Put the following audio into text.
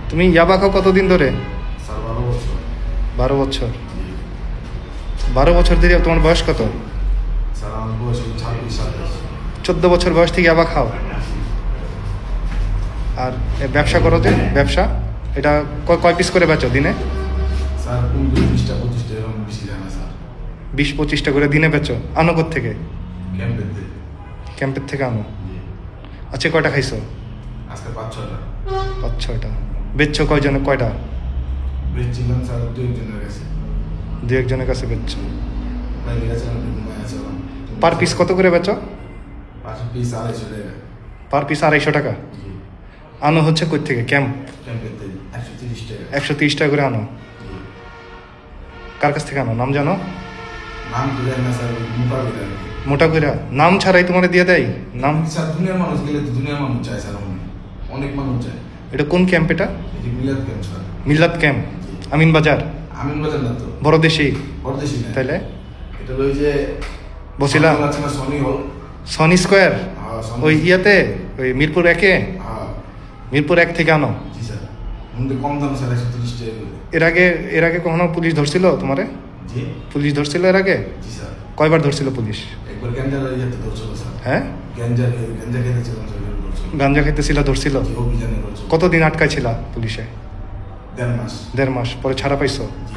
তুমি ইয়াবা খাও কতদিন ধরে? স্যার 12 বছর। 12 বছর। 12 বছর ধরে তোমার বয়স কত? স্যার আমার বয়স 26-27। 14 বছর বয়স থেকে ইয়াবা খাও? আর ব্যবসা করো তো? ব্যবসা এটা কয় পিস করে বেচো দিনে? স্যার 20-25টা এরকম বেশি যায় না স্যার। 20-25টা করে দিনে বেচো? আনো থেকে? ক্যাম্পেতে। ক্যাম্পের থেকে আনো। আচ্ছা কয়টা খাইছো? আজকে 5-6টা। 5-6টা। বেচছো কয়জনে? কয়টা? বেচছিলাম স্যার 2-1 জনের কাছে। 2-1 জনের কাছে বেচছো। বাইরে গেছে ঘুমায় আছে। পার পিস কত করে বেচো? 5 পিস 250 টাকা। পার পিস 250 টাকা। জি। আনো হচ্ছে কই থেকে? ক্যাম্প? ক্যাম্পেতে 130 টাকা। 130 টাকা করে আনো। জি। কার কাছ থেকে আনো? নাম জানো? নাম ধরে না স্যার, মোটা করে আর কি। মোটা কইরা নাম ছাড়াই তোমার দিয়ে দেয় নাম? স্যার দুনিয়ার মানুষ গেলে তো দুনিয়ার মানুষ চায় স্যার, অনেক মানুষ চায়। এটা কোন ক্যাম্প এটা? এই মিলাদ ক্যাম্প স্যার। মিল্লাত ক্যাম্প, আমিন বাজার, আমিন বাজার না তো, বড় দেশি। পরদেশি না। তাইলে এটা ওই যে বসিলা আছে না, সনি হল। সনি স্কোয়ার, হ্যাঁ, সনি। ওই ইয়াতে, ওই মিরপুর 1-এ। হ্যাঁ মিরপুর 1 থেকে আনো। জি স্যার। আমাদের কম দাম স্যার, 130 টাকা করে। এর আগে কখনো পুলিশ ধরছিল তোমারে? জি। পুলিশ ধরছিল এর আগে? জি স্যার। কয়বার ধরছিল পুলিশ? একবার গ্যাঞ্জার ইয়েতে ধরছিল স্যার। হ্যাঁ, গ্যাঞ্জা খেতেছিলাম স্যার, ধরছিল। গাঞ্জা খাইতেছিল ধরছিল? জি, অভিযানে ধরছিল। কতদিন আটকাইছিলা পুলিশে? 1.5 মাস। 1.5 মাস পরে ছাড়া পাইছো? জি।